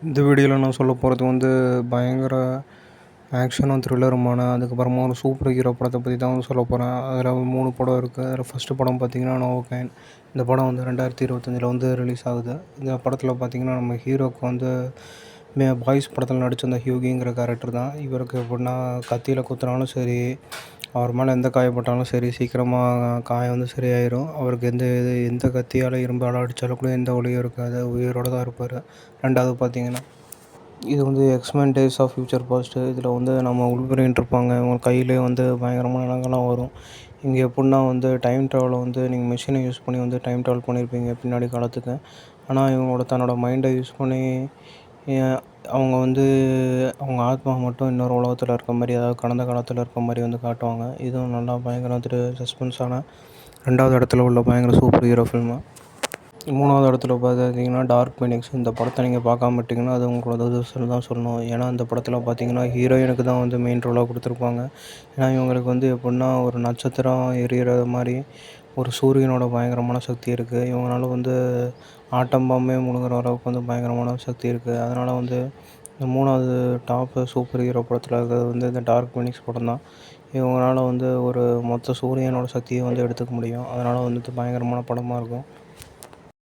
இந்த வீடியோவில் நான் சொல்ல போகிறது வந்து பயங்கர ஆக்ஷனும் த்ரில்லருமான அதுக்கப்புறமா ஒரு சூப்பர் ஹீரோ படத்தை பற்றி தான் வந்து சொல்ல போகிறேன். அதில் 3 படம் இருக்குது. அதில் ஃபஸ்ட்டு படம் பார்த்திங்கன்னா நோவோகைன். இந்த படம் வந்து 2025 வந்து ரிலீஸ் ஆகுது. இந்த படத்தில் பார்த்திங்கன்னா நம்ம ஹீரோக்கு வந்து பாய்ஸ் படத்தில் நடித்த அந்த ஹியூகிங்கிற கேரக்டர் தான். இவருக்கு எப்படின்னா கத்தியில் குத்துனாலும் சரி, அவர் மேலே எந்த காயப்பட்டாலும் சரி சீக்கிரமாக காயம் வந்து சரியாயிடும். அவருக்கு எந்த கத்தியால் இரும்பால் அடித்தாலும் கூட எந்த வலியும் இருக்காது, உயிரோடு தான் இருப்பார். ரெண்டாவது பார்த்திங்கன்னா இது வந்து X Men days of future past. இதில் வந்து நம்ம உள்வரின் இருப்பாங்க. இவங்க கையிலே வந்து பயங்கரமான நகம்லாம் வரும். இங்கே எப்புடின்னா வந்து டைம் ட்ராவலை வந்து நீங்கள் மிஷினை யூஸ் பண்ணி வந்து டைம் ட்ராவல் பண்ணியிருப்பீங்க பின்னாடி காலத்துக்கு. ஆனால் இவங்களோட தன்னோட மைண்டை யூஸ் பண்ணி அவங்க வந்து அவங்க ஆத்மா மட்டும் இன்னொரு உலகத்தில் இருக்க மாதிரி, அதாவது கடந்த காலத்தில் இருக்க மாதிரி வந்து காட்டுவாங்க. இதுவும் நல்லா பயங்கர சஸ்பென்ஸான 2வது இடத்துல உள்ள பயங்கர சூப்பர் ஹீரோ ஃபில்மு. 3வது இடத்துல பார்த்திங்கன்னா டார்க் ஃபீனிக்ஸ். இந்த படத்தை நீங்கள் பார்க்காம விட்டிங்கன்னா அது உங்களோட அதிர்ஷ்டம் தான் சொல்லணும். ஏன்னா இந்த படத்தில் பார்த்திங்கன்னா ஹீரோயினுக்கு தான் வந்து மெயின் ரோலாக கொடுத்துருப்பாங்க. ஏன்னா இவங்களுக்கு வந்து எப்புடின்னா ஒரு நட்சத்திரம் எரியிற மாதிரி ஒரு சூரியனோட பயங்கரமான சக்தி இருக்குது. இவங்களால வந்து ஆட்டம் பாம்பே முழுங்குற அளவுக்கு வந்து பயங்கரமான சக்தி இருக்குது. அதனால் வந்து இந்த 3வது டாப்பு சூப்பர் ஹீரோ படத்தில் இருக்கிறது வந்து இந்த டார்க் ஃபீனிக்ஸ் படம் தான். இவங்களால வந்து ஒரு மொத்த சூரியனோட சக்தியை வந்து எடுத்துக்க முடியும். அதனால் வந்துட்டு பயங்கரமான படமாக இருக்கும்.